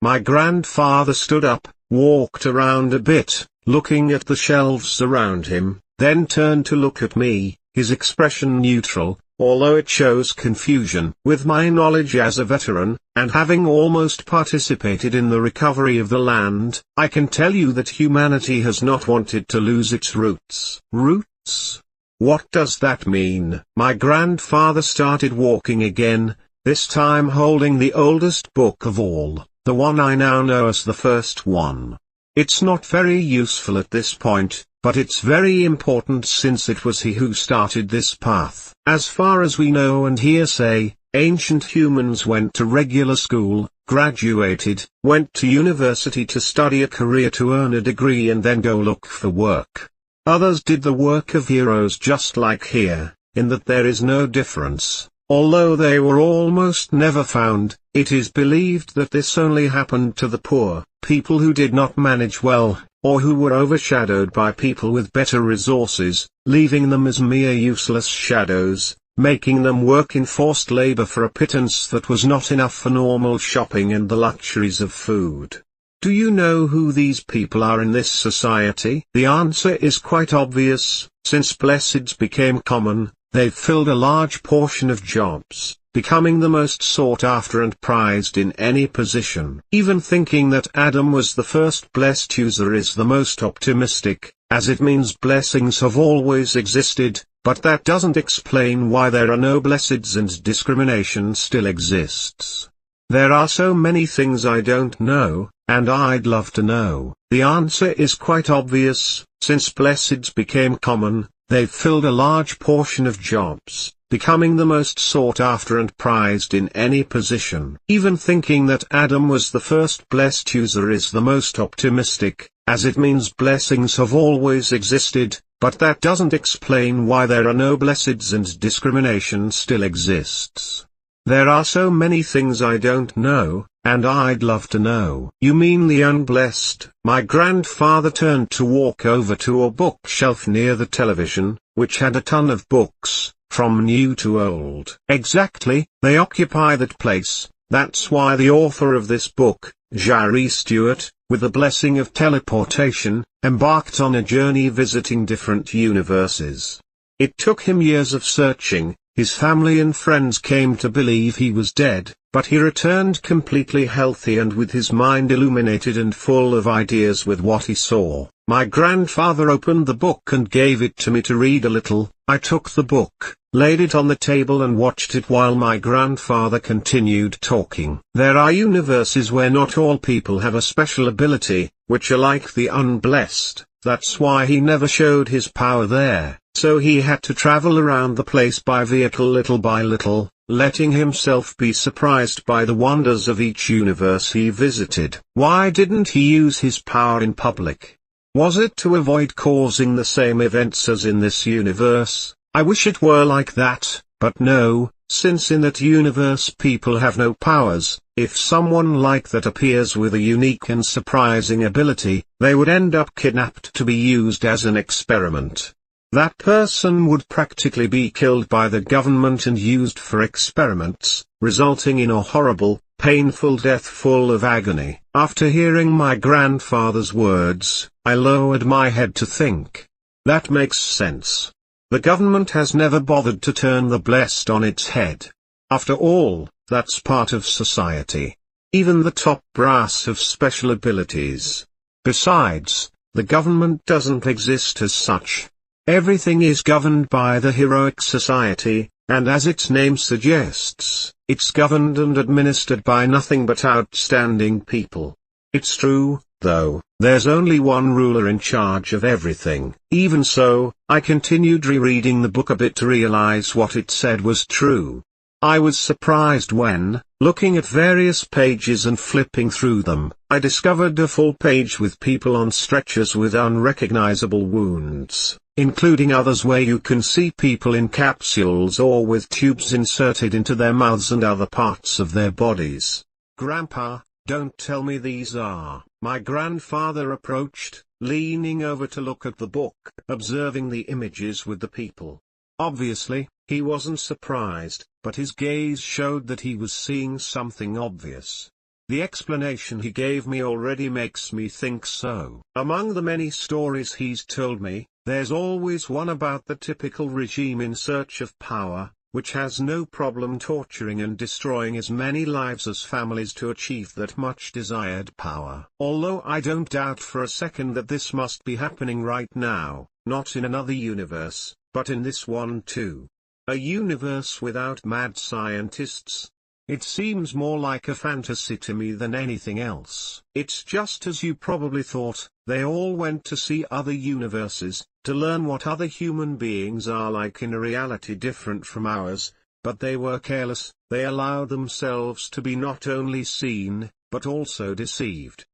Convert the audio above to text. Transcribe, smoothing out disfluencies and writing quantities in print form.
My grandfather stood up, walked around a bit, looking at the shelves around him, then turned to look at me, his expression neutral, although it shows confusion. With my knowledge as a veteran, and having almost participated in the recovery of the land, I can tell you that humanity has not wanted to lose its roots. Roots? What does that mean? My grandfather started walking again, this time holding the oldest book of all, the one I now know as the first one. It's not very useful at this point, but it's very important since it was he who started this path. As far as we know and hearsay, ancient humans went to regular school, graduated, went to university to study a career to earn a degree and then go look for work. Others did the work of heroes just like here, in that there is no difference. Although they were almost never found, it is believed that this only happened to the poor, people who did not manage well, or who were overshadowed by people with better resources, leaving them as mere useless shadows, making them work in forced labor for a pittance that was not enough for normal shopping and the luxuries of food. Do you know who these people are in this society? The answer is quite obvious. Since blesseds became common, they've filled a large portion of jobs, becoming the most sought after and prized in any position. Even thinking that Adam was the first blessed user is the most optimistic, as it means blessings have always existed, but that doesn't explain why there are no blesseds and discrimination still exists. There are so many things I don't know, and I'd love to know. The answer is quite obvious. Since blesseds became common, they've filled a large portion of jobs, becoming the most sought after and prized in any position. Even thinking that Adam was the first blessed user is the most optimistic, as it means blessings have always existed, but that doesn't explain why there are no blesseds and discrimination still exists. There are so many things I don't know, and I'd love to know. You mean the unblessed? My grandfather turned to walk over to a bookshelf near the television, which had a ton of books, from new to old. Exactly, they occupy that place. That's why the author of this book, Jari Stewart, with the blessing of teleportation, embarked on a journey visiting different universes. It took him years of searching. His family and friends came to believe he was dead, but he returned completely healthy and with his mind illuminated and full of ideas with what he saw. My grandfather opened the book and gave it to me to read a little. I took the book, laid it on the table and watched it while my grandfather continued talking. There are universes where not all people have a special ability, which are like the unblessed. That's why he never showed his power there. So he had to travel around the place by vehicle little by little, letting himself be surprised by the wonders of each universe he visited. Why didn't he use his power in public? Was it to avoid causing the same events as in this universe? I wish it were like that, but no, since in that universe people have no powers. If someone like that appears with a unique and surprising ability, they would end up kidnapped to be used as an experiment. That person would practically be killed by the government and used for experiments, resulting in a horrible, painful death full of agony. After hearing my grandfather's words, I lowered my head to think. That makes sense. The government has never bothered to turn the blessed on its head. After all, that's part of society. Even the top brass have special abilities. Besides, the government doesn't exist as such. Everything is governed by the heroic society, and as its name suggests, it's governed and administered by nothing but outstanding people. It's true, though, there's only one ruler in charge of everything. Even so, I continued rereading the book a bit to realize what it said was true. I was surprised when, looking at various pages and flipping through them, I discovered a full page with people on stretchers with unrecognizable wounds, including others where you can see people in capsules or with tubes inserted into their mouths and other parts of their bodies. Grandpa, don't tell me these are. My grandfather approached, leaning over to look at the book, observing the images with the people. Obviously, he wasn't surprised, but his gaze showed that he was seeing something obvious. The explanation he gave me already makes me think so. Among the many stories he's told me, there's always one about the typical regime in search of power, which has no problem torturing and destroying as many lives as families to achieve that much desired power. Although I don't doubt for a second that this must be happening right now, not in another universe, but in this one too. A universe without mad scientists. It seems more like a fantasy to me than anything else. It's just as you probably thought, they all went to see other universes, to learn what other human beings are like in a reality different from ours, but they were careless, they allowed themselves to be not only seen, but also deceived.